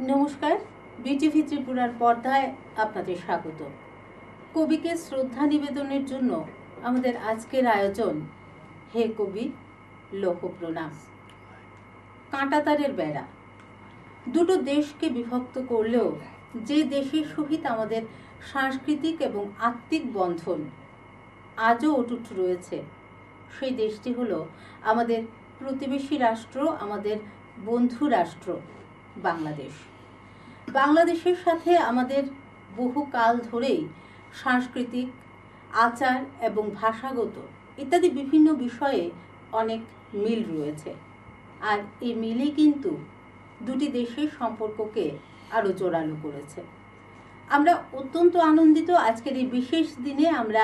নমস্কার, বিটিভি ত্রিপুরার পর্দায় আপনাদের স্বাগত। কবিকে শ্রদ্ধা নিবেদনের জন্য আমাদের আজকের আয়োজন হে কবি লৌহ প্রণাম। কাঁটাতারের বেড়া দুটো দেশকে বিভক্ত করলেও যে দেশের সহিত আমাদের সাংস্কৃতিক এবং আত্মিক বন্ধন আজও অটুট রয়েছে, সেই দেশটি হলো আমাদের প্রতিবেশী রাষ্ট্র, আমাদের বন্ধু রাষ্ট্র বাংলাদেশ। বাংলাদেশের সাথে আমাদের বহুকাল ধরেই সাংস্কৃতিক, আচার এবং ভাষাগত ইত্যাদি বিভিন্ন বিষয়ে অনেক মিল রয়েছে। আর এই মিলই কিন্তু দুটি দেশের সম্পর্ককে আরও জোরালো করেছে। আমরা অত্যন্ত আনন্দিত আজকের এই বিশেষ দিনে আমরা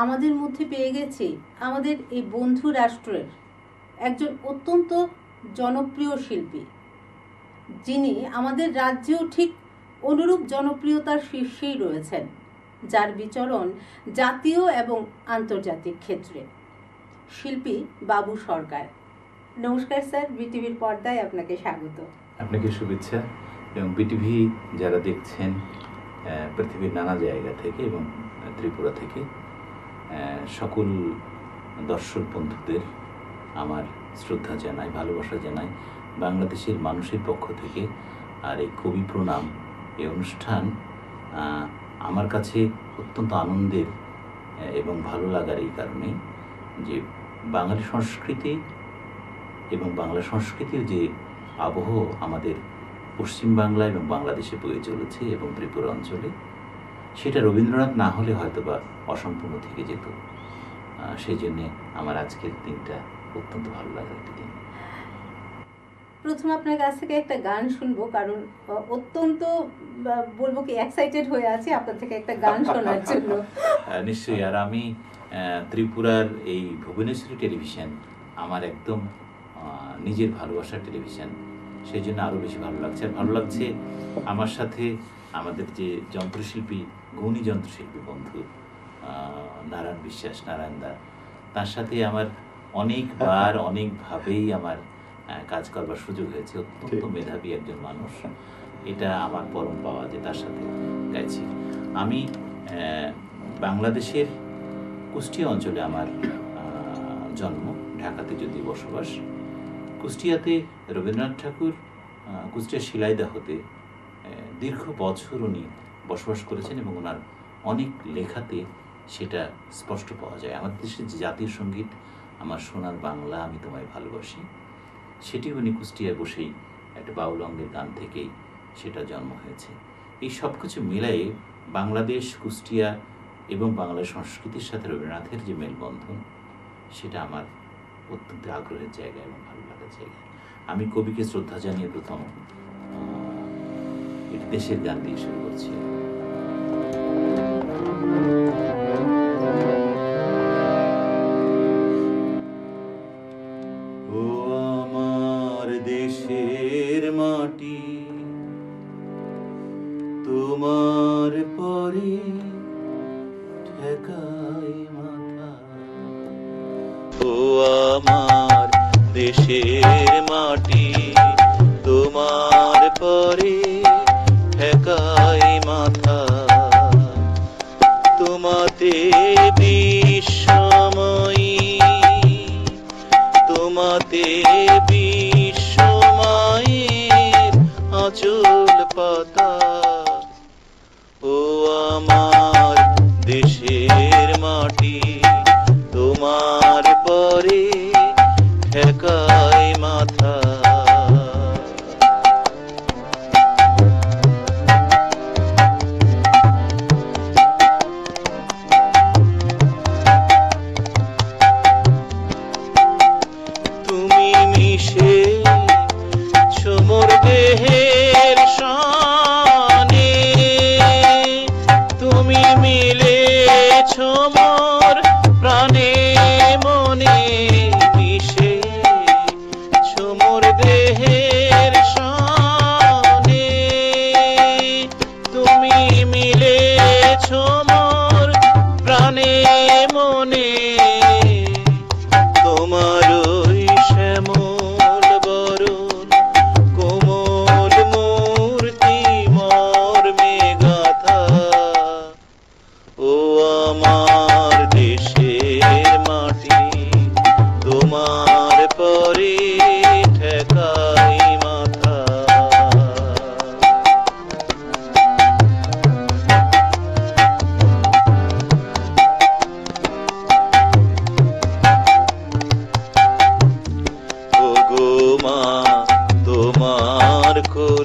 আমাদের মধ্যে পেয়ে গেছি আমাদের এই বন্ধু রাষ্ট্রের একজন অত্যন্ত জনপ্রিয় শিল্পী, যিনি আমাদের রাজ্যেও ঠিক অনুরূপ জনপ্রিয়তার শীর্ষেই রয়েছেন, যার বিচরণ জাতীয় এবং আন্তর্জাতিক ক্ষেত্রে। শিল্পী বাবু সরকার। নমস্কার স্যার, বিটিভির পর্দায় আপনাকে স্বাগত। আপনাকে শুভেচ্ছা। এবং বিটিভি যারা দেখছেন পৃথিবীর নানা জায়গা থেকে এবং ত্রিপুরা থেকে সকল দর্শক বন্ধুদের আমার শ্রদ্ধা জানাই, ভালোবাসা জানাই বাংলাদেশের মানুষের পক্ষ থেকে। আর এই কবি প্রণাম এই অনুষ্ঠান আমার কাছে অত্যন্ত আনন্দের এবং ভালো লাগার এই কারণেই যে বাঙালি সংস্কৃতি এবং বাংলা সংস্কৃতির যে আবহ আমাদের পশ্চিমবাংলা এবং বাংলাদেশে বয়ে চলেছে এবং ত্রিপুরা অঞ্চলে, সেটা রবীন্দ্রনাথ না হলে হয়তো বা অসম্পূর্ণ থেকে যেত। সেই জন্যে আমার আজকের দিনটা অত্যন্ত ভালো লাগার একটি দিন। প্রথম আপনার কাছ থেকে একটা গান শুনবো, কারণ অত্যন্ত বলবো কি এক্সাইটেড হয়ে আছি আপনার থেকে একটা গান শোনার জন্য। নিশ্চয়ই। আর আমি ত্রিপুরার এই ভুবনেশ্বরী টেলিভিশন আমার একদম নিজের ভালোবাসার টেলিভিশন, সেই জন্য আরও বেশি ভালো লাগছে। আর ভালো লাগছে আমার সাথে আমাদের যে যন্ত্রশিল্পী, গুণী যন্ত্রশিল্পী বন্ধু নারায়ণ বিশ্বাস, নারায়ণদা, তার সাথে আমার অনেকবার অনেকভাবেই আমার কাজ করবার সুযোগ হয়েছে। অত্যন্ত মেধাবী একজন মানুষ, এটা আমার পরম পাওয়া যে তার সাথে গাইছি। আমি বাংলাদেশের কুষ্টিয়া অঞ্চলে আমার জন্ম, ঢাকাতে যদি বসবাস। কুষ্টিয়াতে রবীন্দ্রনাথ ঠাকুর কুষ্টিয়া শিলাইদহতে দীর্ঘ বছর উনি বসবাস করেছেন এবং ওনার অনেক লেখাতে সেটা স্পষ্ট পাওয়া যায়। আমাদের দেশের যে জাতীয় সঙ্গীত আমার সোনার বাংলা আমি তোমায় ভালোবাসি, সেটি উনি কুষ্টিয়ায় বসেই একটা বাউল অঙ্গের গান থেকেই সেটা জন্ম হয়েছে। এই সব কিছু মিলাই বাংলাদেশ, কুষ্টিয়া এবং বাংলার সংস্কৃতির সাথে রবীন্দ্রনাথের যে মেলবন্ধন, সেটা আমার অত্যন্ত আগ্রহের জায়গা এবং ভালো লাগার জায়গা। আমি কবিকে শ্রদ্ধা জানিয়ে প্রথম দেশের গান দিয়ে শুরু করছি। ও আমার দেশের মাটি, তোমার পরে ঠেকাই মাথা। ও আমার দেশের মাটি, তোমার পরে ঠেকাই মাথা। তোমাতে বিশ্বময়ী, তোমাতে বিশ্বময়ের আঁচল পাতা। ও আমার দেশের মাটি, তোমার পরে ঠেকাই মাথা। তুমি মিশে ছোমর দেহের শানে, তুমি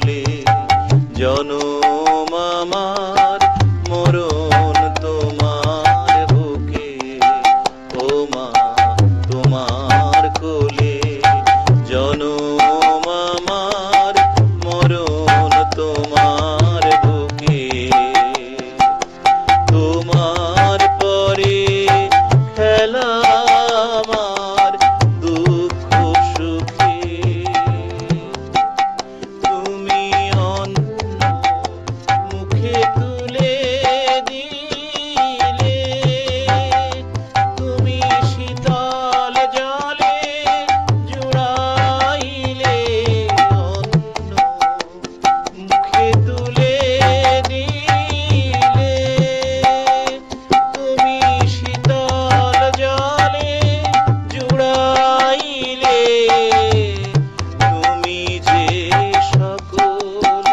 কোলে, জনম আমার মরণ তোমার বুকে, ও মা তোমার কোলে, জনম আমার মরণ তোমার বুকে, তোমার পরে খেলা আমার দুঃখ সুখে, তুমি অন্ন মুখে তুলে দিলে, তুমি শীতল জলে জুড়াইলে, অন্ন মুখে তুলে দিলে, তুমি শীতল জলে জুড়াইলে, তুমি যে সকল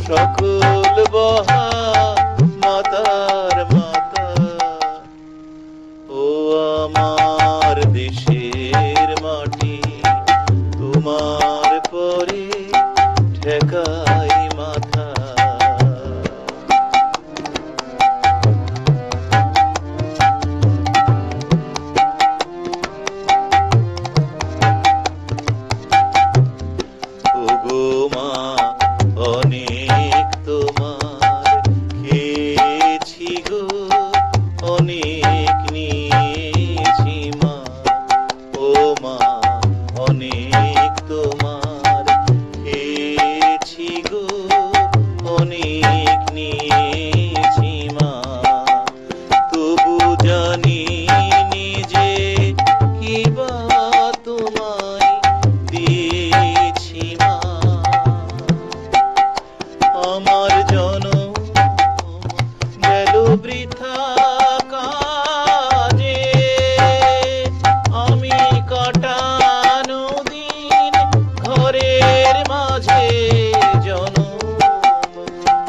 সকল বহা মাতার মাতা, ও আমার দেশের মাটি তোমার পরে ঠেকাই মাথা। ওগো মা অনেক তোমার খেয়েছি গো, অনেক নিয়েছি মা, ও মা অনেক তোমার খেয়েছি গো, অনেক নিয়েছি মা, তবু জানি নিজে কিবা তোমায় দিয়েছি মা, আমার জনম গেল বৃথা কাজে, আমি কাটানো দিন ঘরের মাঝে, জনম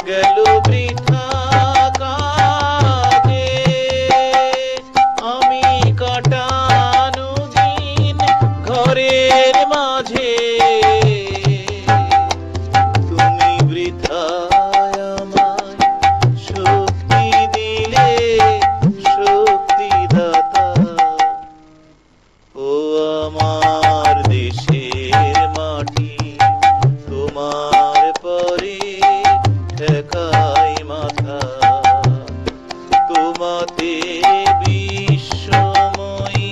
গেল বৃথা কাজে, আমি কাটানো দিন ঘরের মাঝে, তুমি বৃথায় আমায় শক্তি দিলে, শক্তি দাতা, ও আমার দেশের মাটি তোমার পরে ঠেকাই মাথা, তোমাতে বিশ্বময়ী,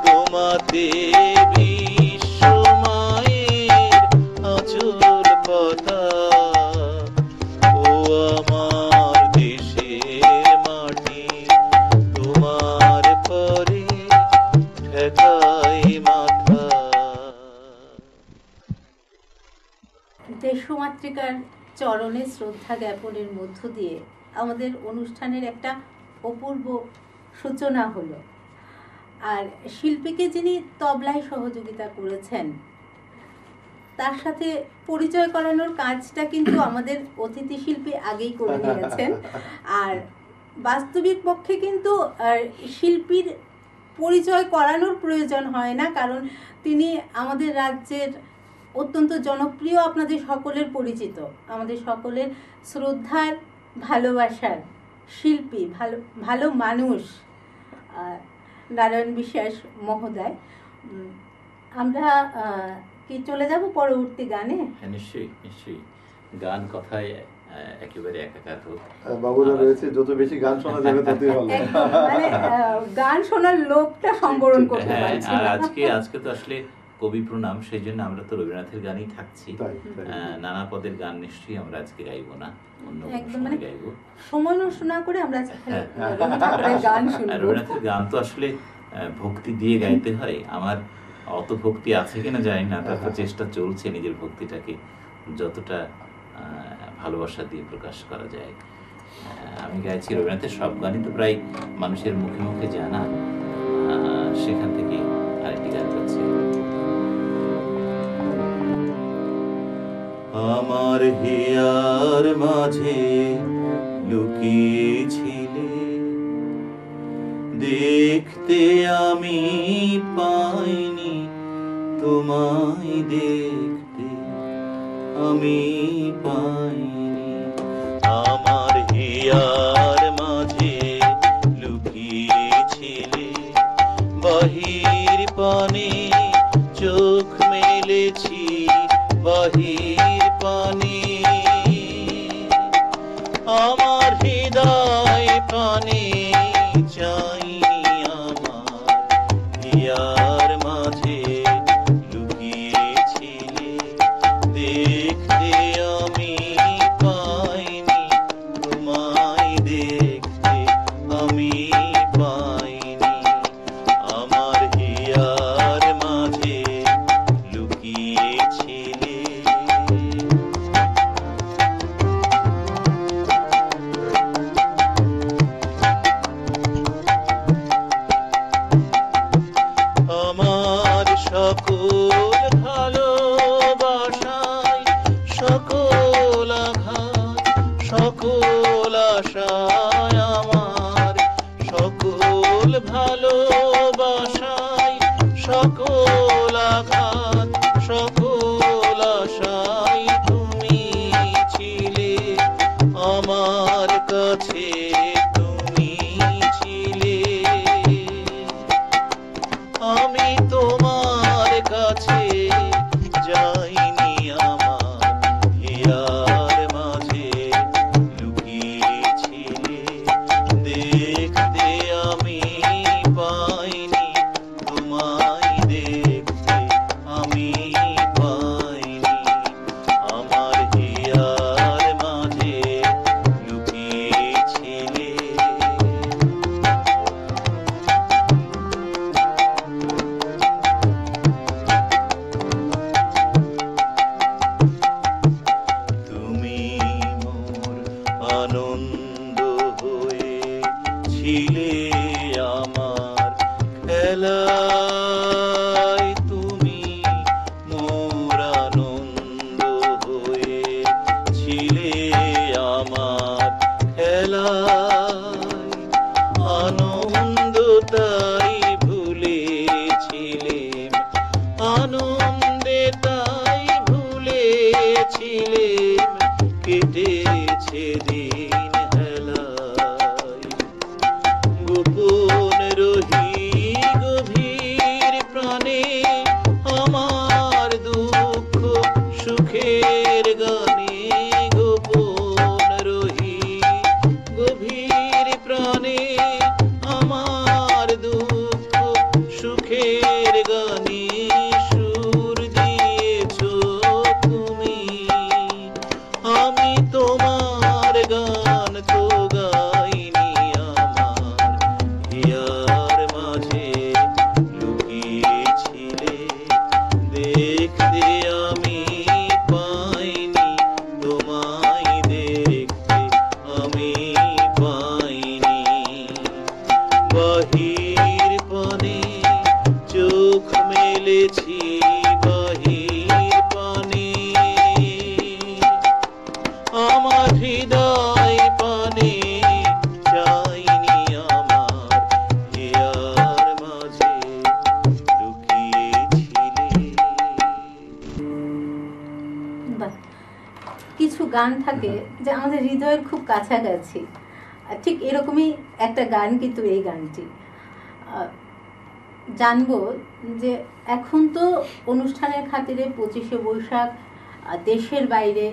তোমাতে বিশ্বমায়ের আঁচল পাতা, ও আমার দেশের মাটি তোমার পরে ঠেকাই মাথা। দেশমাতৃকার চরণে শ্রদ্ধা জ্ঞাপনের মধ্য দিয়ে আমাদের অনুষ্ঠানের একটা অপূর্ব সূচনা হলো। আর শিল্পীকে যিনি তবলায় সহযোগিতা করেছেন তার সাথে পরিচয় করানোর কাজটা কিন্তু আমাদের অতিথি শিল্পী আগেই করে নিয়েছেন। আর বাস্তবিক পক্ষে কিন্তু শিল্পীর পরিচয় করানোর প্রয়োজন হয় না, কারণ তিনি আমাদের রাজ্যের অত্যন্ত জনপ্রিয়, আপনাদের সকলের পরিচিত, আমাদের সকলের শ্রদ্ধার ভালোবাসার শিল্পী, ভালো ভালো মানুষ নারায়ণ বিশ্বাস মহোদয়। আমরা কি চলে যাব পরবর্তী গানে? হ্যাঁ, নিশ্চয়ই নিশ্চয়ই। গান কথায় একেবারে একাকার হোক। বাবুরা রয়েছে, যত বেশি গান শোনা যাবে ততই ভালো। মানে গান শোনার লোভটা সম্বরণ করতে পারছি না। আর আজকে তো আসলে কবি প্রণাম, সেই জন্য আমরা তো রবীন্দ্রনাথের গানেই থাকছি। নানা পদের গান নিশ্চয়ই আমরা আজকে গাইবো না, অন্য সময় গাইবো। সময় নষ্ট না করে আমরা রবীন্দ্রনাথের গান শুনবো। রবীন্দ্রনাথের গান তো আসলে ভক্তি দিয়ে গাইতে হয়। আমার অত ভক্তি আছে কিনা জানি না, তারপর চেষ্টা চলছে নিজের ভক্তিটাকে যতটা ভালোবাসা দিয়ে প্রকাশ করা যায়। আমি গাইছি রবীন্দ্রনাথের সব গানই তো প্রায় মানুষের মুখে মুখে জানা, সেখান থেকে আরেকটি গান গাচ্ছি। আমার হিয়ার মাঝে লুকিয়েছিলে, দেখতে আমি পাইনি তোমায়, দেখ আমি পাইনি। আমার হিয়ার মাঝে লুকিয়েছিলে বাহির পানে, চোখ মেলেছি বাহির পানে। আমার হৃদয় পানে চাইনি, আমার হিয়ার মাঝে লুকিয়েছিলে, দেখতে আমি পাইনি, তোমায় দেখতে আমি পাইনি। আমার হিয়ার মাঝে লুকিয়েছিলে। আমার সকল ভালোবাসায়, সকল আঘাত, সকল আশায়, আমার সকল ভালোবাসায়, সকল আঘাত, সকল আশায় তুমি ছিলে আমার কাছে, তুমি ছিলে। আমি তোমার কাছে যাইনি, আমার হিয়ার মাঝে লুকিয়েছিলে, দেখতে আমি পাইনি, তোমায় দেখতে আমি পাইনি। আমার হিয়ার মাঝে লুকিয়েছিলে। তুমি মোর আনন্দ হয়ে ছিলে আমার খেলায়, তুমি মোর আনন্দ হয়ে ছিলে আমার খেলায়। আনন্দ তাই ভুলেছিলেম, আনন্দে তাই ভুলেছিলেম, কেটেছে দিন হেলায়। গোপন রহি গভীর প্রাণে, আমার দুঃখ সুখের গানে, গোপন রহি গভীর প্রাণে, আমার দুঃখ সুখের গানে সুর দিয়েছ তুমি। আমি তোমার গান তো গাইনি, আমার হিয়ার মাঝে লুকিয়েছিলে, দেখতে আমি পাইনি, তোমায় দেখতে আমি পাইনি। বাহির পানে চোখ মেলেছি বাহির পানে, আমার হৃদয় পানে চাইনি, আমার হিয়ার মাঝে লুকিয়েছিলে। বাহ, কিছু গান থাকে যে আমাদের হৃদয়ের খুব কাছাকাছি। আর ঠিক এরকমই একটা গান কিন্তু এই গানটি। জানবো যে এখন তো অনুষ্ঠানের খাতিরে 25শে বৈশাখ দেশের বাইরে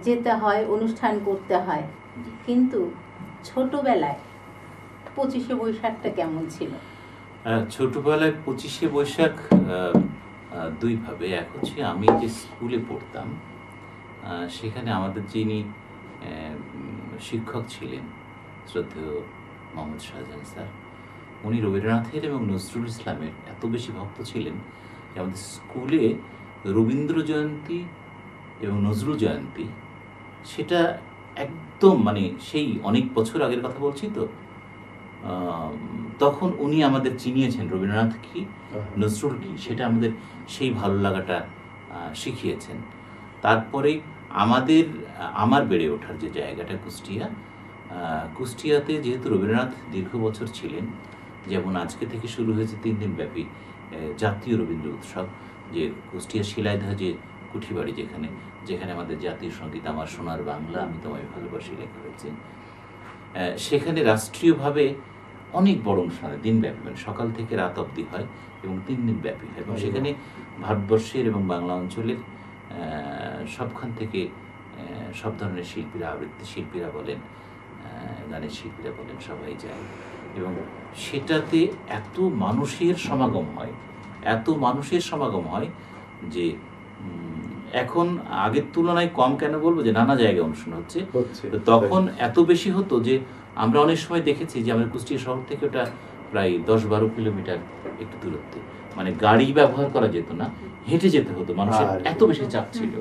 যেতে হয়, অনুষ্ঠান করতে হয়, কিন্তু ছোটবেলায় 25শে বৈশাখটা কেমন ছিল? ছোটবেলায় 25শে বৈশাখ দুইভাবে। এক হচ্ছে আমি যে স্কুলে পড়তাম সেখানে আমাদের যিনি শিক্ষক ছিলেন শ্রদ্ধেয় মোহাম্মদ শাহজাহান স্যার, উনি রবীন্দ্রনাথের এবং নজরুল ইসলামের এত বেশি ভক্ত ছিলেন যে আমাদের স্কুলে রবীন্দ্র জয়ন্তী এবং নজরুল জয়ন্তী সেটা একদম মানে সেই অনেক বছর আগের কথা বলছি তো, তখন উনি আমাদের চিনিয়েছেন রবীন্দ্রনাথ কি নজরুল কি, সেটা আমাদের সেই ভালো লাগাটা শিখিয়েছেন। তারপরে আমার বেড়ে ওঠার যে জায়গাটা কুষ্টিয়াতে যেহেতু রবীন্দ্রনাথ দীর্ঘ বছর ছিলেন, যেমন আজকে থেকে শুরু হয়েছে 3 দিন ব্যাপী জাতীয় রবীন্দ্র উৎসব, যে কুষ্টিয়া শিলাইদহ যে কুঠিবাড়ি, যেখানে যেখানে আমাদের জাতীয় সঙ্গীত আমার সোনার বাংলা আমি তোমায় ভালোবাসি লেখা হয়েছে, সেখানে রাষ্ট্রীয়ভাবে অনেক বড় অনুষ্ঠান হয়, দিনব্যাপী, মানে সকাল থেকে রাত অবধি হয় এবং 3 দিন ব্যাপী হয়। এবং সেখানে ভারতবর্ষের এবং বাংলা অঞ্চলের সবখান থেকে সব ধরনের শিল্পীরা, আবৃত্তি শিল্পীরা বলেন, গানের শিল্পীরা বলেন, সবাই যায়। এবং সেটাতে এত মানুষের সমাগম হয়, এত মানুষের সমাগম হয় যে এখন আগের তুলনায় কম কেন বলবো, যে নানা জায়গায় অনুষ্ঠান হচ্ছে। তো তখন এত বেশি হতো যে আমরা অনেক সময় দেখেছি যে আমাদের কুষ্টিয়া শহর থেকে ওটা প্রায় 10-12 কিলোমিটার একটু দূরত্বে, মানে গাড়ি ব্যবহার করা যেত না, হেঁটে যেতে হতো। মানুষের এত বেশি চাপ ছিল,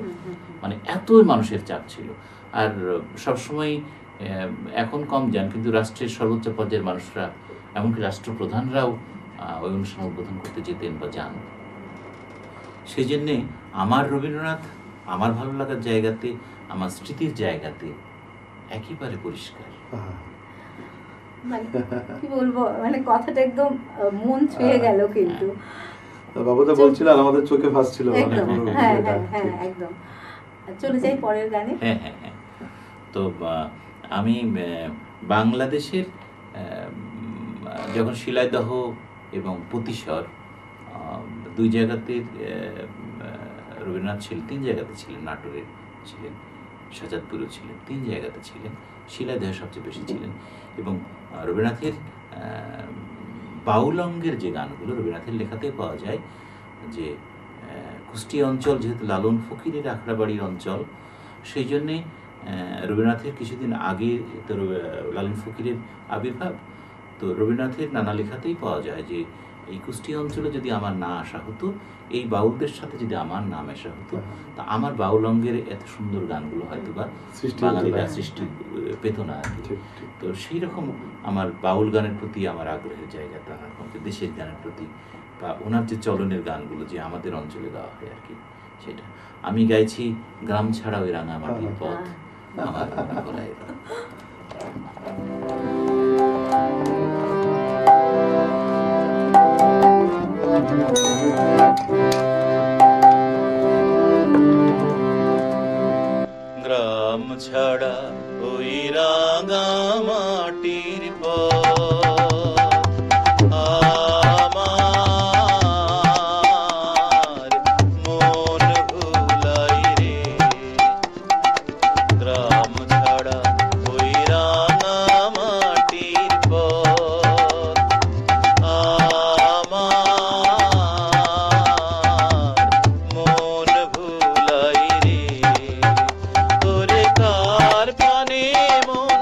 মানে এতই মানুষের চাপ ছিল। আর সবসময় এখন কম যান, কিন্তু রাষ্ট্রের সর্বোচ্চ পর্যায়ের মানুষরা, এমনকি রাষ্ট্রপ্রধানরাও ওই অনুষ্ঠান উদ্বোধন করতে যেতেন বা যান। সেই জন্যে আমার রবীন্দ্রনাথ আমার ভালো লাগার জায়গাতে, আমার স্মৃতির জায়গাতে একেবারে পরিষ্কার। মানে কি বলবো, মানে কথাটা একদম মন ছুঁয়ে গেল। কিন্তু বাবুদা বলছিল আর আমাদের চোখে ভাসছিল। হ্যাঁ, একদম। চলে যাই পরের গানে। হ্যাঁ। তো আমি বাংলাদেশের যখন শিলাইদহ এবং প্রতিশর দুই জায়গাতে রবীন্দ্রনাথ ছিলেন, 3 জায়গাতে ছিলেন, নাটোরে ছিলেন, শাহজাদপুরেও ছিলেন, 3 জায়গাতে ছিলেন, শিলাইদহে সবচেয়ে বেশি ছিলেন। এবং রবীন্দ্রনাথের বাউল অঙ্গের যে গানগুলো রবীন্দ্রনাথের লেখাতে পাওয়া যায়, যে কুষ্টিয়া অঞ্চল যেহেতু লালন ফকিরের আখড়াবাড়ির অঞ্চল, সেই জন্যে রবীন্দ্রনাথের কিছুদিন আগে তো লালন ফকিরের আবির্ভাব, তো রবীন্দ্রনাথের নানা লেখাতেই পাওয়া যায় যে এই কুষ্টিয়া অঞ্চলে যদি আমার না আসা হতো, এই বাউলদের সাথে যদি আমার নাম আসা হতো, তা আমার বাউল অঙ্গের এত সুন্দর গানগুলো হয়তো বা বাঙালিরা সৃষ্টি পেত না আর কি। তো সেই রকম আমার বাউল গানের প্রতি আমার আগ্রহের জায়গা, তার দেশের গানের প্রতি, বা ওনার যে চলনের গানগুলো যে আমাদের অঞ্চলে গাওয়া হয় আর কি, সেটা আমি গাইছি। গ্রাম ছাড়া ওই রাঙা মাটির পথ আমার গলায়। গ্রাম ছাড়া ওই রাঙা মাটির পথ আমার মন ভুলাই রে। গ্রাম ছাড়া ওই রাঙা মাটির পথ আমার মন ভুলাই রে। তোরে কার প্রাণে মন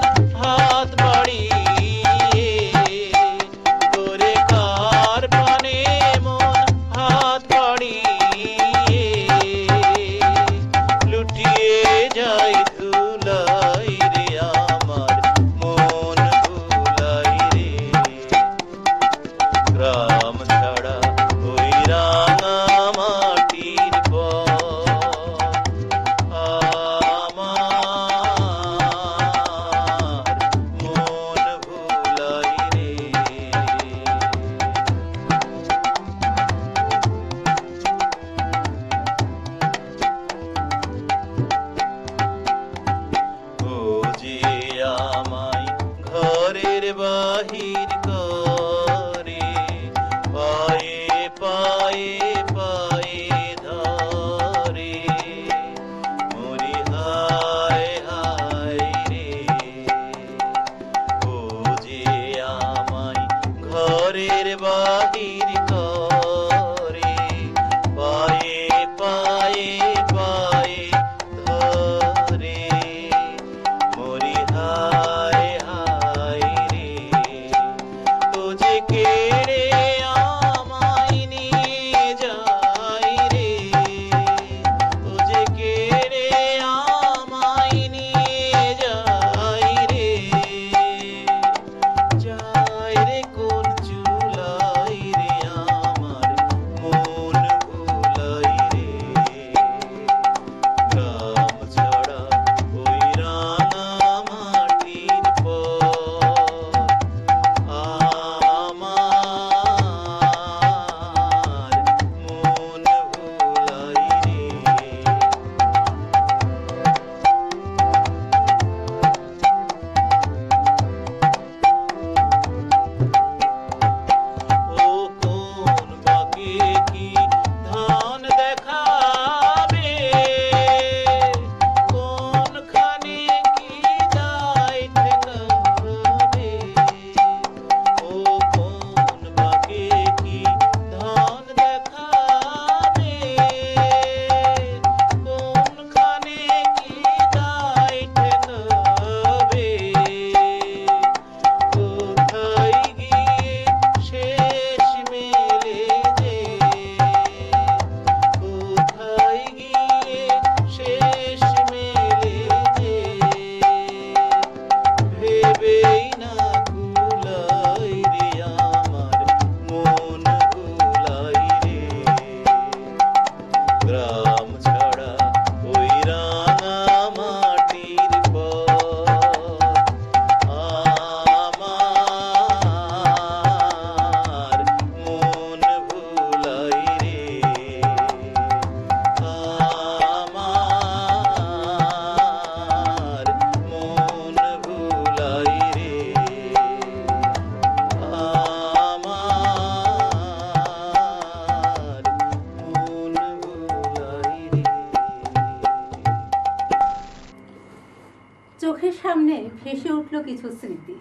চোখের সামনে ভেসে উঠল কিছু স্মৃতি।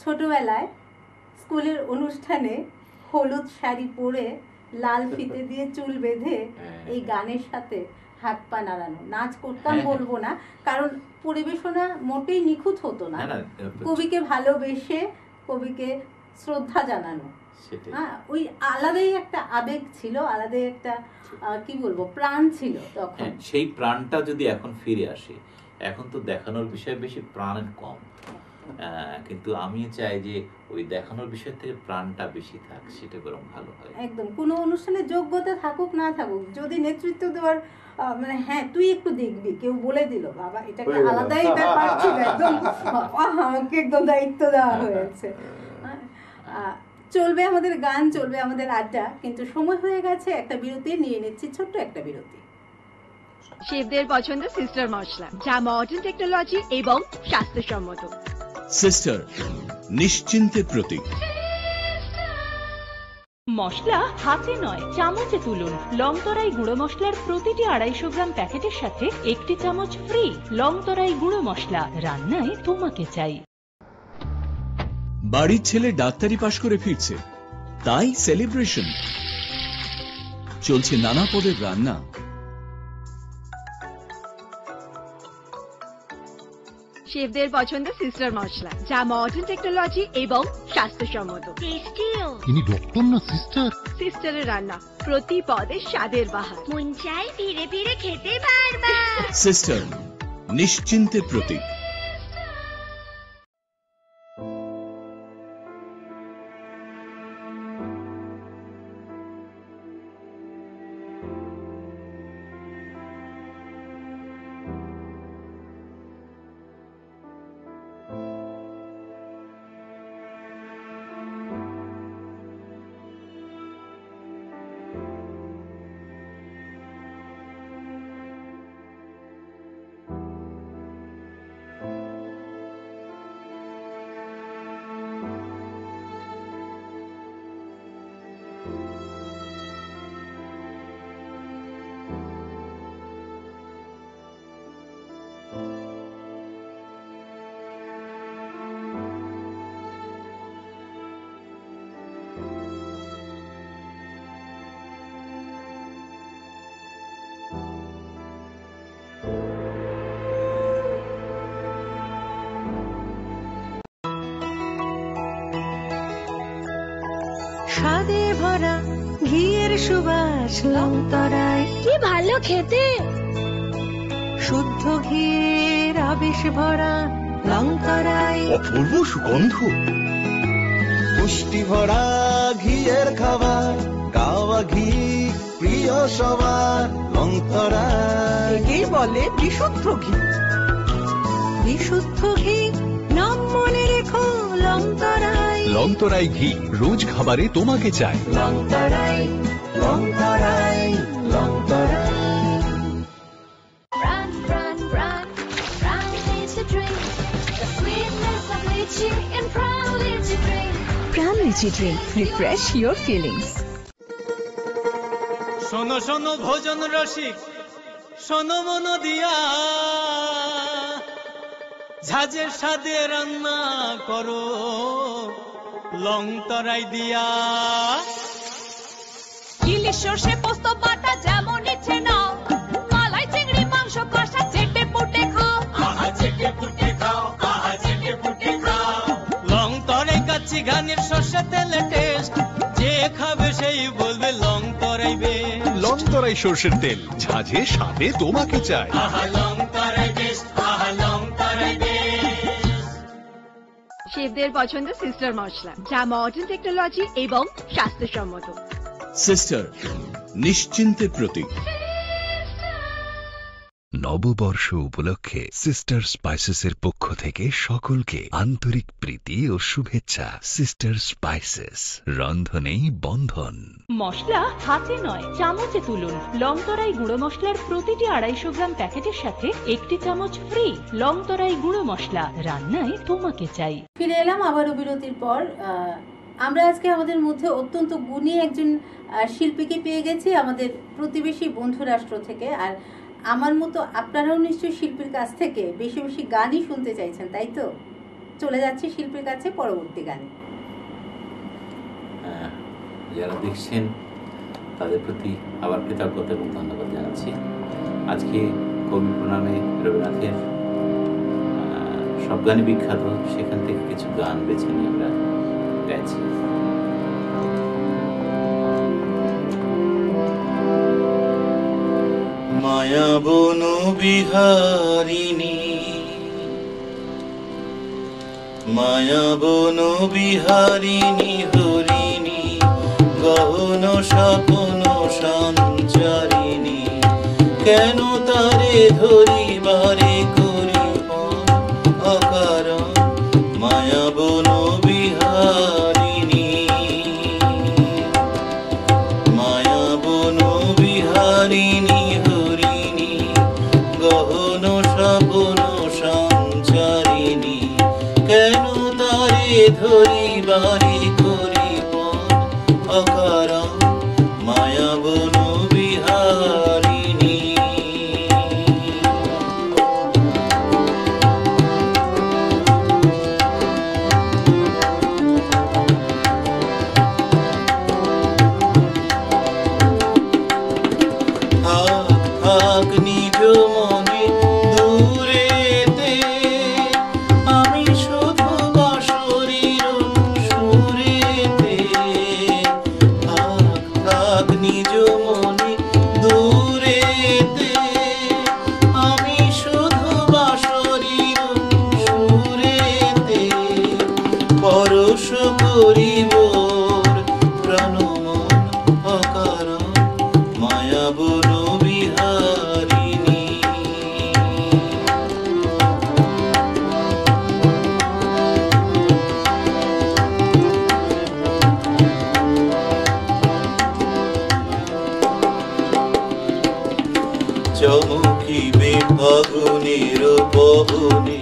ছোটবেলায় স্কুলের অনুষ্ঠানে হলুদ শাড়ি পরে লাল ফিতে দিয়ে চুল বেঁধে এই গানের সাথে হাত পা নাড়ানো, নাচ করতাম বলবো না, কারণ পরিবেশনা মোটেই নিখুঁত হতো না। কবিকে ভালোবেসে কবিকে শ্রদ্ধা জানানো, হ্যাঁ, ওই আলাদাই একটা আবেগ ছিল, আলাদাই একটা কি বলবো প্রাণ ছিল তখন। সেই প্রাণটা যদি এখন ফিরে আসে, এখন তো দেখানোর বিষয় বেশি, প্রাণের কম, কিন্তু আমি চাই যে ওই দেখানোর বিষয় থেকে প্রাণটা বেশি থাক, সেটা বরং ভালো হয়। একদম, কোনো অনুষ্ঠানে যোগ্যতা থাকুক না থাকুক, যদি নেতৃত্ব দেওয়ার মানে হ্যাঁ তুই একটু দেখবি, কেউ বলে দিল বাবা এটাকে আলাদাই ব্যাপার ছিল, একদম আমাকে একদম দায়িত্ব দেওয়া হয়েছে। চলবে আমাদের গান, চলবে আমাদের আড্ডা, কিন্তু সময় হয়ে গেছে একটা বিরতি, নিয়ে নিচ্ছি ছোট্ট একটা বিরতি। শেফদের পছন্দ সিস্টার মশলা, যা মডার্ন টেকনোলজি এবং স্বাস্থ্যসম্মত। সিস্টার, নিশ্চিন্তের প্রতীক। মশলা হাতে নয় চামচে তুলুন। লংতরাই গুঁড়ো মশলার প্রতিটি 250 গ্রাম প্যাকেটের সাথে 1 চামচ ফ্রি। লংতরাই গুঁড়ো মশলা, রান্নায় তোমাকে চাই। বাড়ির ছেলে ডাক্তারি পাশ করে ফিরছে, তাই সেলিব্রেশন চলছে, নানা পদের রান্না। শেফদের পছন্দ সিস্টার মশলা, যা মডার্ন টেকনোলজি এবং স্বাস্থ্যসম্মত। তিনি ডক্টর না সিস্টার। সিস্টারের রান্না প্রতি পদে স্বাদের বাহার, মন চাই ফিরে ফিরে খেতে বারবার। সিস্টার, নিশ্চিন্তের প্রতীক। স্বাদে ভরা ঘিয়ের সুবাস লংতরায়, কি ভালো খেতে। শুদ্ধ ঘিয়ের আবেশ ভরা লংতরায়, অপূর্ব সুগন্ধ। পুষ্টি ভরা ঘিয়ের খাবার, গাওয়া ঘি প্রিয় সবার, লংতরায় একেই বলে বিশুদ্ধ ঘি। বিশুদ্ধ ঘি নাম মনে রেখো লংতরায়। লংতরাই ঘি রোজ খাবারে তোমাকে চাই। Longtharai, Longtharai, Longtharai. Run, run, run, run is the drink. The sweetness of lychee in Prime Lychee drink. Prime Lychee drink, refresh your feelings. শোনো শোনো ভোজন রসিক, শোনো মন দিয়া, ঝাঁঝের স্বাদে রান্না করো লংতরাই দিয়া। ইলিশ সর্ষে পোস্ত বাটা যেমন ইচ্ছে নাও, মালাই চিংড়ি মাংস কষা চেটে পুটে খাও। চেটে পুটে খাও, চেটে পুটে খাও। লংতরাই কাচ্চি ঘানির সর্ষে তেলে টেস্ট, যে খাবে সেই বলবে লংতরাই বেশ। লংতরাই সর্ষের তেল, ঝাঁঝে স্বাদে তোমাকে চাই। লংতরাই বেশ, লংতরাই বেশ। শেফদের পছন্দ সিস্টার মশলা, যা মডার্ন টেকনোলজি এবং স্বাস্থ্যসম্মত। সিস্টার, নিশ্চিন্তের প্রতীক। নববর্ষ উপলক্ষে সিস্টার স্পাইসেসের পক্ষ থেকে সকলকে আন্তরিক প্রীতি ও শুভেচ্ছা। সিস্টার স্পাইসেস, রন্ধনেই বন্ধন। মশলা হাতে নয় চামচে তুলুন। লংতরাই গুঁড়ো মশলার প্রতিটি 250 গ্রাম প্যাকেটের সাথে 1 চামচ ফ্রি। লংতরাই গুঁড়ো মশলা, রান্নায় তোমাকে চাই। ফিরে এলাম আবারও বিরতির পর। আমরা আজকে আমাদের মধ্যে অত্যন্ত গুণী একজন শিল্পীকে পেয়ে গেছি আমাদের প্রতিবেশী বন্ধু রাষ্ট্র থেকে। আর আমার মতো আপনারাও নিশ্চয়ই শিল্পীর কাছ থেকে বেশি বেশি গানই শুনতে চাইছেন, তাই তো? চলে যাচ্ছি শিল্পীর কাছে পরবর্তী গানে। যারা দেখছেন তাদের প্রতি আবার কৃতজ্ঞতা এবং ধন্যবাদ জানাচ্ছি। আজকে কবি প্রণামে রবীন্দ্রনাথের সব গানই বিখ্যাত, সেখান থেকে কিছু গান বেছে নিয়ে আমরা গাইছি। মায়া বন বিহারিণী, মায়া বন বিহারিণী হরিণী, গহন স্বপ্ন সঞ্চারিণী, কেন তারে ধরিবারে করি অকারণ মায়া বন বিহারিণী, মায়া বন বিহারিণী হরিণী, গহন স্বপ্ন সঞ্চারিণী, কেন তারে ধরিবারে করি অকারণ মায়া বন বিহারিণী। থাক নিজ মনে দূরেতে, আমি শুধু বাঁশরীর সুরেতে। থাক নিজ মনে দূরেতে, আমি শুধু বাঁশরীর সুরেতে। পরশ করিব প্রাণ মন অকারণ মায়া বন বিহারিণী। চমকিবে ফাগুনের পবনে,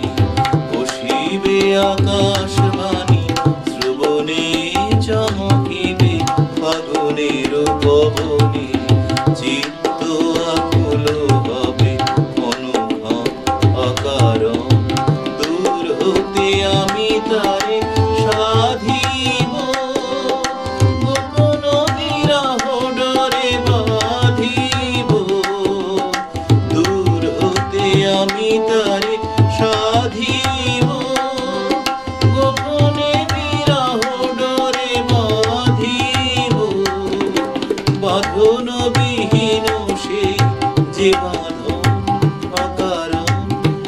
বসিবে আকাশবাণী শ্রবণে। চমকিবে ফাগুনের পবনে, চিত্ত আকুল হবে অনুভব অকারণ। দূর হতে আমি তারে সাধিব, গোপন বিরহ ডরে বাঁধিব। দূর হতে আমি তারে সাধিব, গোপনে বিরহ ডরে বাঁধিব। বাঁধন বিহীন সে যে বাঁধন অকারণ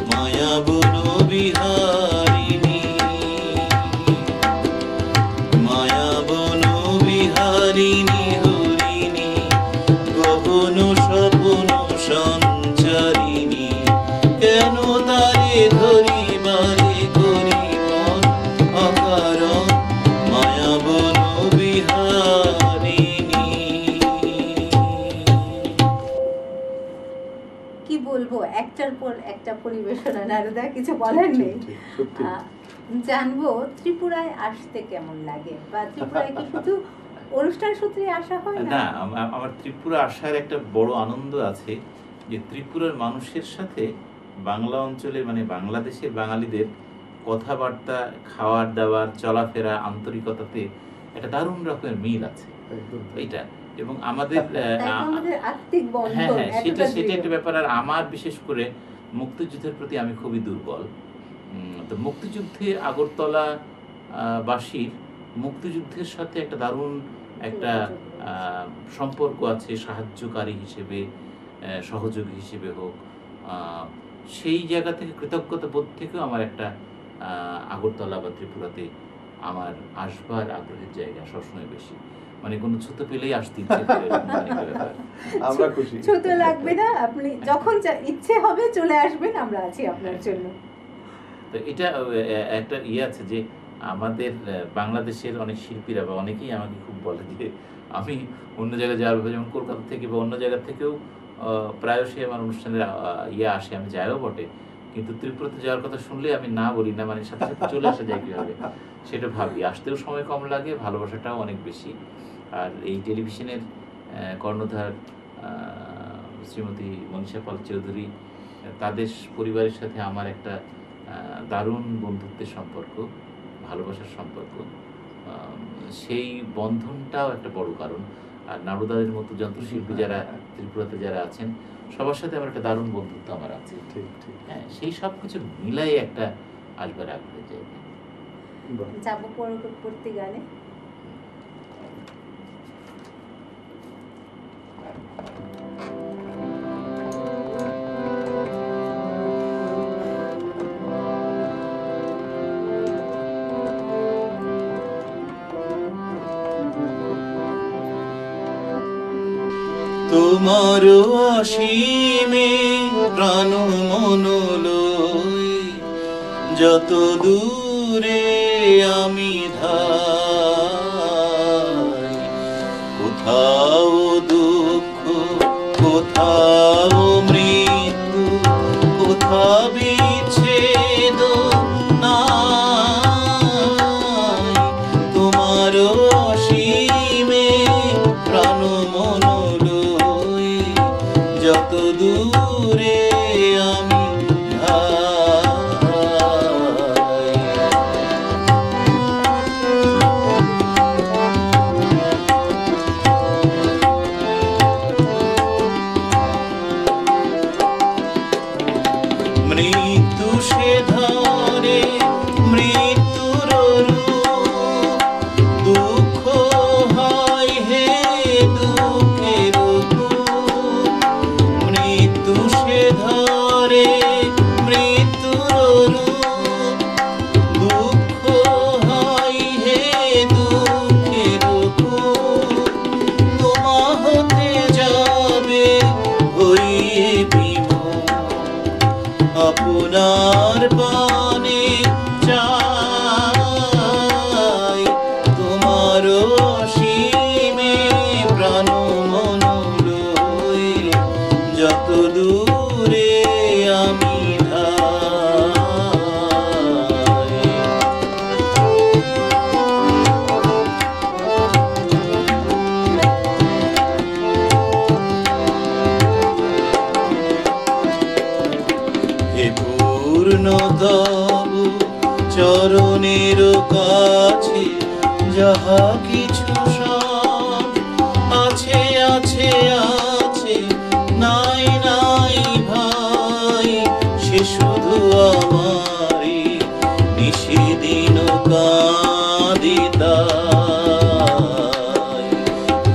মায়া বন বিহারিণী, মায়া বন বিহারিণী হরিণী, গহন স্বপ্ন সঞ্চারিণী, কেন তারে ধরিবারে করি মন অকারণ মায়া বন বিহারিণী। কি বলবো, একটার পর একটা পরিবেশনা, নারদা কিছু বলার নেই। সত্যি। জানবো ত্রিপুরায় আসতে কেমন লাগে, বা ত্রিপুরায় কি শুধু অনুষ্ঠান সূত্রে আসা হয় না, না? আমার ত্রিপুরা আসার একটা বড় আনন্দ আছে যে ত্রিপুরার মানুষের সাথে বাংলা অঞ্চলে মানে বাংলাদেশের বাঙালিদের কথাবার্তা, খাওয়ার দাওয়ার, চলাফেরা, আন্তরিকতাতে একটা দারুণ রকমের মিল আছে এইটা। এবং আমাদের আত্মিক বন্ধন, হ্যাঁ হ্যাঁ সেটা একটা ব্যাপার। আর আমার বিশেষ করে মুক্তিযুদ্ধের প্রতি আমি খুবই দুর্বল। তো মুক্তিযুদ্ধে আগরতলা বাসীর মুক্তিযুদ্ধের সাথে একটা দারুণ একটা সম্পর্ক আছে, সাহায্যকারী হিসেবে, সহযোগী হিসেবে হোক। সেই জায়গা থেকে কৃতজ্ঞতা বোধ থেকেও আমার একটা আগরতলা বা ত্রিপুরাতে আমার আসবার আগ্রহের জায়গা সবসময় বেশি। মানে কোনো ছুতো পেলেই আসতে ইচ্ছে করে। আমরা খুশি, ছুতো লাগবে না, আপনি যখন ইচ্ছে হবে চলে আসবেন, আমরা আছি আপনার জন্য। তো এটা একটা আছে যে আমাদের বাংলাদেশের অনেক শিল্পীরা বা অনেকেই আমাকে খুব বলে যে আমি অন্য জায়গায় যাওয়ার ভেবে, যেমন কলকাতা থেকে বা অন্য জায়গা থেকেও প্রায়শই আমার অনুষ্ঠানের আসে, আমি যাইও বটে, কিন্তু ত্রিপুরাতে যাওয়ার কথা শুনলে আমি না বলি না, মানে সাথে সাথে চলে আসা যায় কীভাবে সেটা ভাবি। আসতেও সময় কম লাগে, ভালোবাসাটাও অনেক বেশি। আর এই টেলিভিশনের কর্ণধার শ্রীমতী মনীষা পাল চৌধুরী, তাদের পরিবারের সাথে আমার একটা দারুণ বন্ধুত্বের সম্পর্ক, ভালোবাসার সম্পর্ক। সেই বন্ধনটাও একটা বড় কারণ। আর নাড়ুদাদের মতো যন্ত্রশিল্পী যারা ত্রিপুরাতে যারা আছেন, সবার সাথে আমার একটা দারুণ বন্ধুত্ব আমার আছে। হ্যাঁ, সেই সব কিছু মিলাই একটা আসবার আগ্রহের জায়গা। যাবো পরবর্তী গানে। তোমার অসীমে প্রাণ মন লই, যত দূরে আমি ধাই, কোথাও দুঃখ, কোথাও মৃত্যু, কোথাও বিচ্ছেদ নাই। তোমার অসীমে প্রাণ মন লই, যত দূরে আমি ধাই। মৃত্যু সে ধরে মৃত্যুর রূপ, দুঃখ হয় হে দুঃখের রূপ। মৃত্যু সে ধরে মৃত্যুর রূপ, দুঃখ হয় হে দুঃখের রূপ। তোমা হতে যাবে হইয়ে বিমূঢ়, আপনার পানে চাই। তোমার অসীমে প্রাণ মন লই, যত দূরে আমি ধাই। হে পূর্ণ তব চরণের কাছে যাহা কিছু সব আছে আছে আছে, নাই নাই ভাই, সে শুধু আমারি নিশিদিন কাঁদি তাই।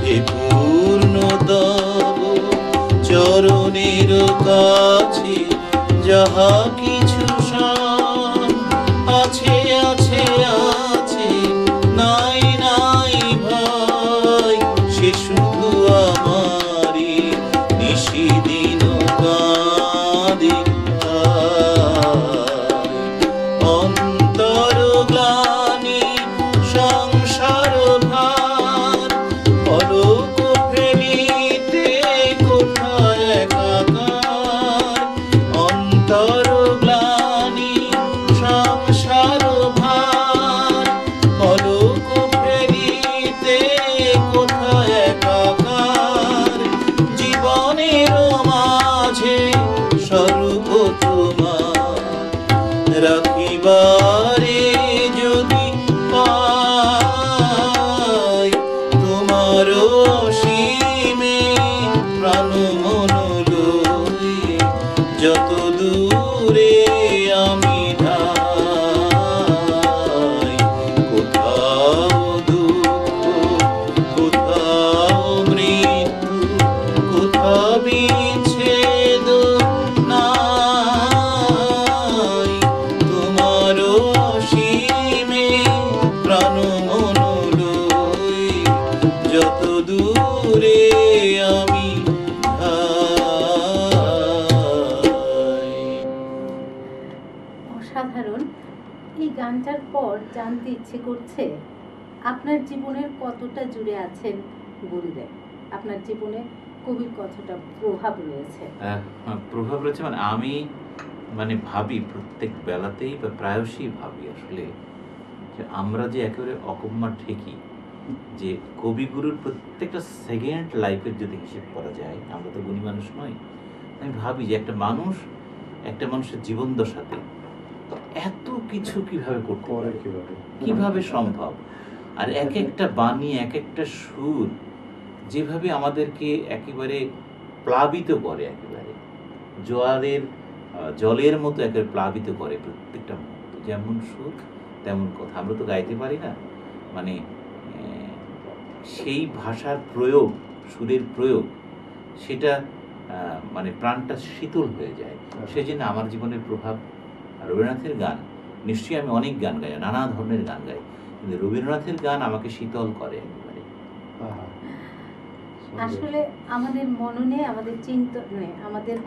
হে পূর্ণ তব চরণের কাছে যাহা কিছু সব আছে আছে আছে, নাই নাই ভাই, সে শুধু আমারি নিশিদিন কাঁদি তাই। অন্তর গ্লানি সংসার ভার, পলক ফেলিতে কোথায় একাকার। অন্তর গ্লানি সংসার ভার, পলক ফেলিতে কোথায় একাকার। জীবনের মাঝে স্বরূপ তোমার রাখিবারে যদি পাই। তোমার অসীমে প্রাণ মন লই, যত দূরে আমি ধাই। কোথাও দুঃখ, কোথাও মৃত্যু, কোথাও বিচ্ছেদ নাই। তোমার অসীমে প্রাণ মন লই, যত দূরে আমি ধাই। অসাধারণ। এই গানটার পর জানতে ইচ্ছে করছে আপনার জীবনের কতটা জুড়ে আছেন গুরুদেব, আপনার জীবনে কবির কতটা প্রভাব রয়েছে। প্রভাব রয়েছে মানে আমি ভাবি প্রত্যেক বেলাতেই বা প্রায়শই ভাবি আসলে যে আমরা যে একেবারে অকম্মা ঠেকি, যে কবিগুরুর প্রত্যেকটা সেকেন্ড লাইফের যদি হিসেব করা যায়, আমরা তো গুণী মানুষ নই, আমি ভাবি যে একটা মানুষের জীবন দশাতে এত কিছু কিভাবে করতে পারে, কিভাবে সম্ভব। আর এক একটা বাণী, এক একটা সুর যেভাবে আমাদেরকে একেবারে প্লাবিত করে, একেবারে জলের মতো একেবারে প্লাবিত করে প্রত্যেকটা মুহূর্ত। যেমন সুর তেমন কথা। আমরা তো গাইতে পারি না, মানে সেই ভাষার প্রয়োগ, সুরের প্রয়োগ, সেটা মানে প্রাণটা শীতল হয়ে যায়। সেই জন্য আমার জীবনের প্রভাব রবীন্দ্রনাথের গান। নিশ্চয়ই আমি অনেক গান গাই, নানা ধরনের গান গাই, কিন্তু রবীন্দ্রনাথের গান আমাকে শীতল করে একেবারে। আসলে আমাদের মননে, আমাদের চিন্তনে, আমাদের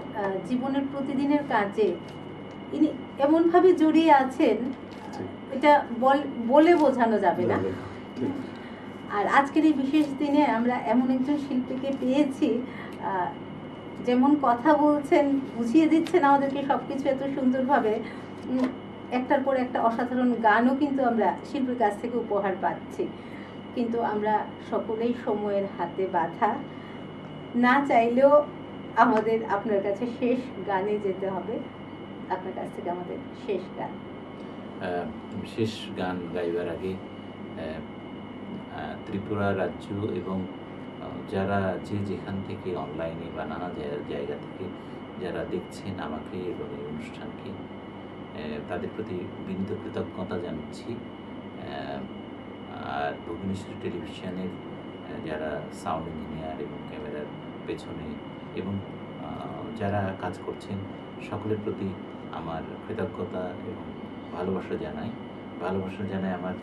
জীবনের প্রতিদিনের কাজে ইনি এমনভাবে জড়িয়ে আছেন, এটা বলে বোঝানো যাবে না। আর আজকের এই বিশেষ দিনে আমরা এমন একজন শিল্পীকে পেয়েছি, যেমন কথা বলছেন, বুঝিয়ে দিচ্ছেন আমাদেরকে সবকিছু এত সুন্দরভাবে, একটার পর একটা অসাধারণ গানও কিন্তু আমরা শিল্পীর কাছ থেকে উপহার পাচ্ছি। কিন্তু আমরা সকলেই সময়ের হাতে বাঁধা, না চাইলেও আমাদের আপনার কাছে শেষ গানে যেতে হবে। আপনার কাছ থেকে আমাদের শেষ গান। শেষ গান গাইবার আগে ত্রিপুরা রাজ্য এবং যারা যেখান থেকে অনলাইনে বা নানা জায়গা থেকে যারা দেখছেন আমাকে এবং এই অনুষ্ঠানকে, তাদের প্রতি বিনীত কৃতজ্ঞতা জানাচ্ছি। আর ভুবনেশ্বর টেলিভিশনের যারা সাউন্ড ইঞ্জিনিয়ার এবং ক্যামেরার পেছনে এবং যারা কাজ করছেন, সকলের প্রতি আমার কৃতজ্ঞতা এবং ভালোবাসা জানাই। আমার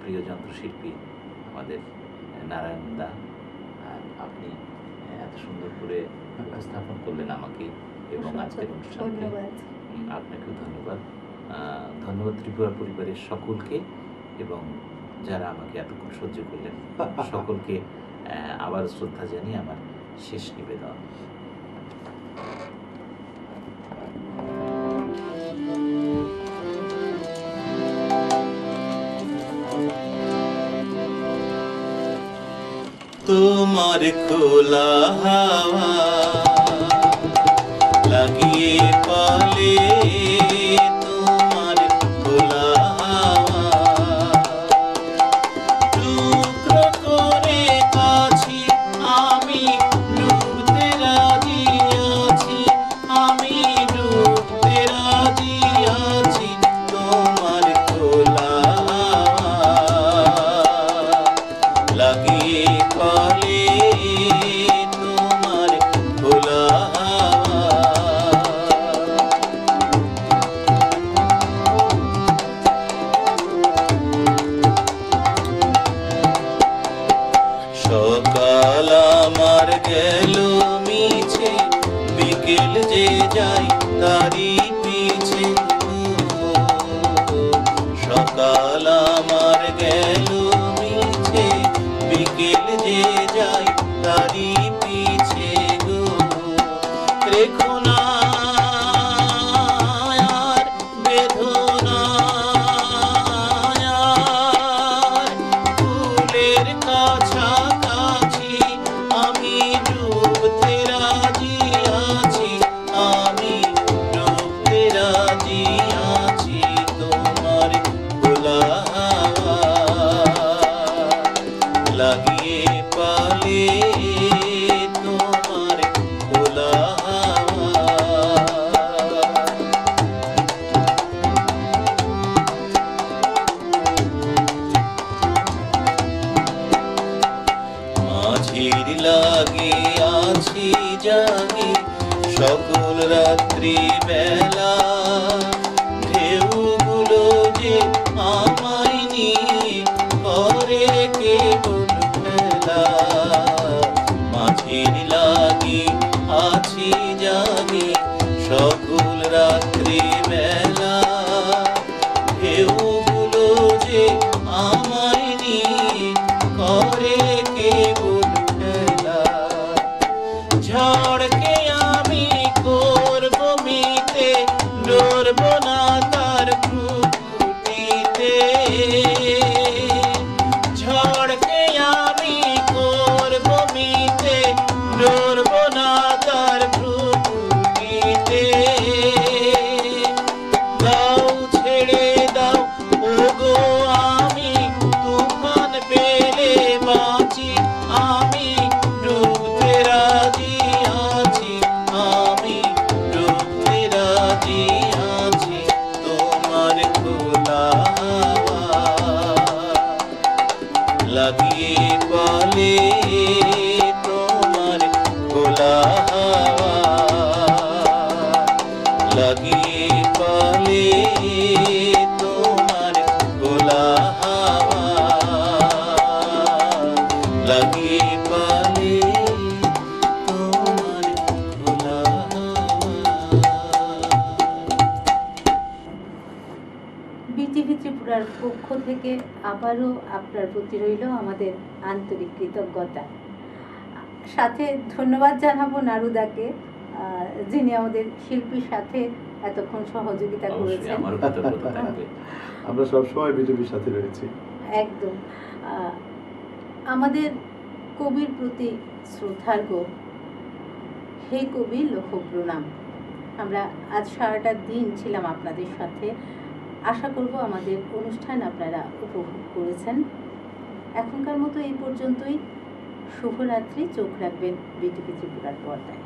প্রিয় যন্ত্রশিল্পী আমাদের নারায়ণ দা। আপনি এত সুন্দর করে উপস্থাপন করলেন আমাকে এবং আজকের অনুষ্ঠানকে, আপনাকেও ধন্যবাদ। ধন্যবাদ ত্রিপুরা পরিবারের সকলকে এবং যারা আমাকে এতক্ষণ সহ্য করলেন সকলকে আবার শ্রদ্ধা জানিয়ে আমার শেষ নিবেদন। তোমার খোলা হাওয়া লাগিয়ে পালে, তোমার খোলা হাওয়া টুকরো করে কাছি, আমি ডুবতে রাজি আছি, আমি ডুবতে রাজি আছি। তোমার খোলা লাগিয়ে পালে, তোমার খোলা সকাল আমার গেল মিছে, বিকেল যে যাই তারি পিছে। সকাল আমার গেল মিছে, বিকেল যে যাই তারি পিছে গো। রেখো না আর বেঁধো না আর ফুলের কাছাকাছি, আমি ডুবতে রাজি আছি, আমি ডুবতে রাজি আছি। তোমার খোলা লাগিয়ে পালে, তোমার খোলা মাঝির লাগে আছি জাগে সকল রাত্রি বেলা, ঢেউগুলো যে আমায় নিয়ে করে কেবল খেলা। মাঝির লাগি আছি জাগে সকল রাত্রি বেলা, ঢেউগুলো যে আমায় নিয়ে করে কেবল খেলা। ঝড়কে আমি করব মিতে, ডরব না তার খুঁটিতে। ঝড় ত্রিপুরার পক্ষ থেকে আবারও আপনার প্রতি রইল আমাদের আন্তরিক কৃতজ্ঞতা। সাথে ধন্যবাদ জানাবো নারুদাকে, যিনি আমাদের শিল্পীর সাথে এতক্ষণ সহযোগিতা করেছেন। আমরা সবসময় বিজেপির সাথে রয়েছি। একদম। আমাদের কবির প্রতি শ্রদ্ধার্ঘ হে কবি লৌহ প্রণাম। আমরা আজ সারাটা দিন ছিলাম আপনাদের সাথে। আশা করব আমাদের অনুষ্ঠান আপনারা উপভোগ করেছেন। এখনকার মতো এই পর্যন্তই। শুভরাত্রি। চোখ রাখবেন বিটিভি ত্রিপুরার পর্দায়।